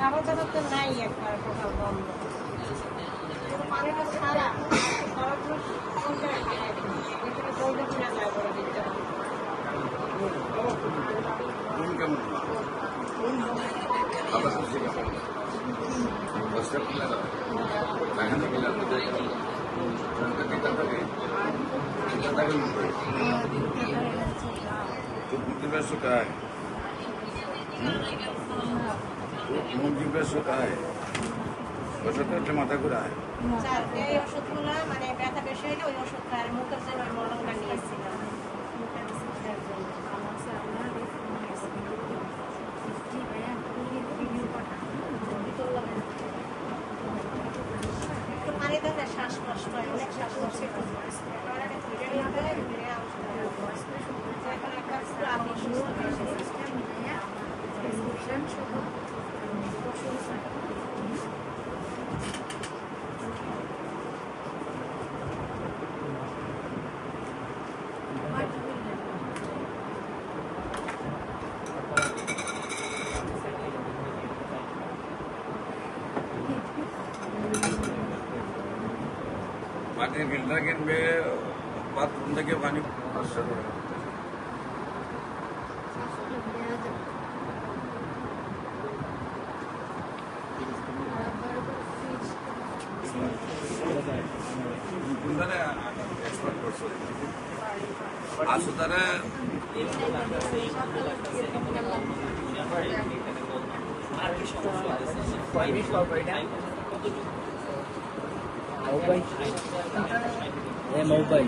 খাবার দাবার তো নাই, একবার টোটাল বন্ধ। পানিটা সারা সারাগুলো কোন জায়গায় খারাপ এখানে জল কিনা যায় বলে দিতে হবে। কেমন আবার বস্তা কিলা দাও লাগানো কিলা বুদ্ধি বেশ কায় মুরগি বেশ কায় ওষুধ একটা মাথা ঘুরায় এই ওষুধগুলো মানে ব্যথা বেশি হইলে ওই ওষুধ খায়, মুখের জন্য ওই মলমটা নিয়েছিলাম। পানি দেন না, শ্বাসকষ্ট হয়, অনেক শ্বাসকষ্ট এখন একটা আমি সুস্থ হয়ে এসেছি। পানির ফিল্টার কিনবে বাথরুম থেকে পানি এক্সপার্ট করছো আসো তারা মোবাইল